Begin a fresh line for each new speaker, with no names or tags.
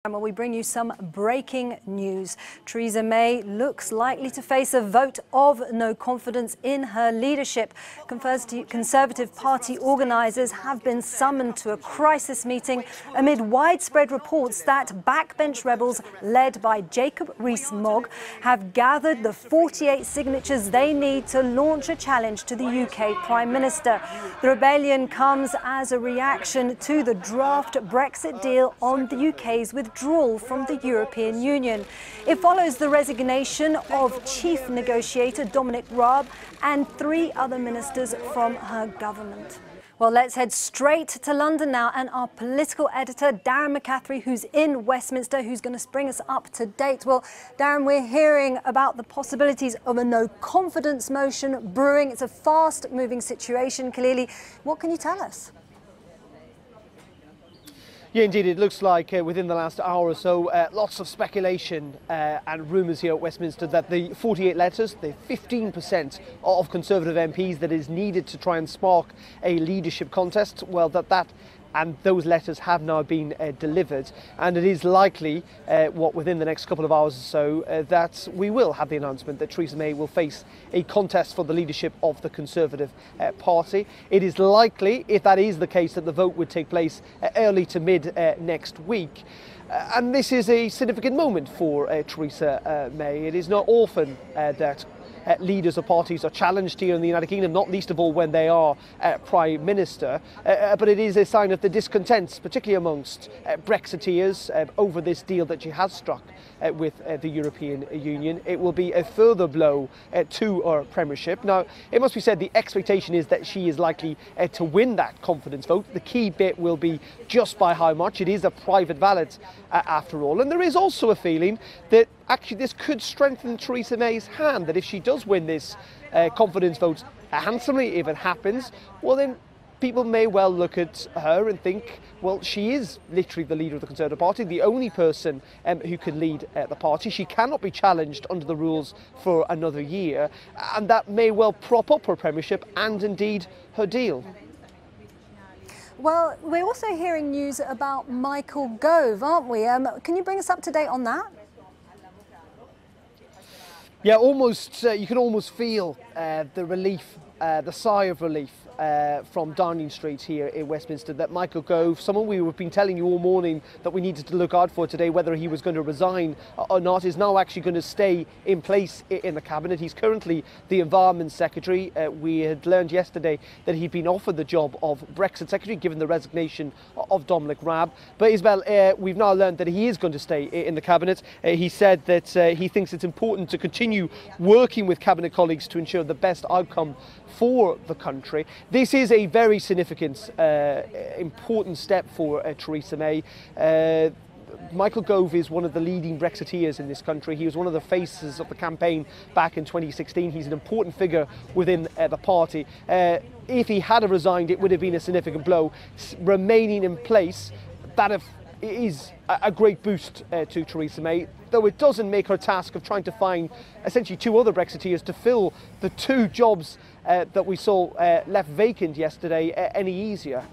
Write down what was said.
Well, we bring you some breaking news. Theresa May looks likely to face a vote of no confidence in her leadership. Conservative Party organisers have been summoned to a crisis meeting amid widespread reports that backbench rebels led by Jacob Rees-Mogg have gathered the 48 signatures they need to launch a challenge to the UK Prime Minister. The rebellion comes as a reaction to the draft Brexit deal on the UK's withdrawal from the European Union. It follows the resignation of Chief Negotiator Dominic Raab and 3 other ministers from her government. Well, let's head straight to London now, and our political editor, Darren McCaffrey, who's in Westminster, who's going to bring us up to date. Well, Darren, we're hearing about the possibilities of a no-confidence motion brewing. It's a fast-moving situation, clearly. What can you tell us?
Yeah, indeed, it looks like within the last hour or so, lots of speculation and rumours here at Westminster that the 48 letters, the 15% of Conservative MPs that is needed to try and spark a leadership contest, well, and those letters have now been delivered, and it is likely, within the next couple of hours or so, that we will have the announcement that Theresa May will face a contest for the leadership of the Conservative Party. It is likely, if that is the case, that the vote would take place early to mid next week. And this is a significant moment for Theresa May. It is not often that leaders of parties are challenged here in the United Kingdom, not least of all when they are Prime Minister. But it is a sign of the discontent, particularly amongst Brexiteers, over this deal that she has struck with the European Union. It will be a further blow to her premiership. Now, it must be said the expectation is that she is likely to win that confidence vote. The key bit will be just by how much. It is a private ballot after all. And there is also a feeling that actually this could strengthen Theresa May's hand, that if she does win this confidence vote handsomely, if it happens, well then people may well look at her and think, well, she is literally the leader of the Conservative Party, the only person who can lead the party. She cannot be challenged under the rules for another year, and that may well prop up her premiership and indeed her deal.
Well, we're also hearing news about Michael Gove, aren't we? Can you bring us up to date on that?
Yeah, almost. You can almost feel the relief, the sigh of relief from Downing Street here in Westminster that Michael Gove, someone we've been telling you all morning that we needed to look out for today, whether he was going to resign or not, is now actually going to stay in place in the cabinet. He's currently the Environment Secretary. We had learned yesterday that he'd been offered the job of Brexit Secretary given the resignation of Dominic Raab. But Isabel, we've now learned that he is going to stay in the cabinet. He said that he thinks it's important to continue working with cabinet colleagues to ensure the best outcome for the country. This is a very significant, important step for Theresa May. Michael Gove is one of the leading Brexiteers in this country. He was one of the faces of the campaign back in 2016. He's an important figure within the party. If he had resigned, it would have been a significant blow. Remaining in place, that is a great boost to Theresa May, though it doesn't make her task of trying to find essentially 2 other Brexiteers to fill the 2 jobs that we saw left vacant yesterday any easier.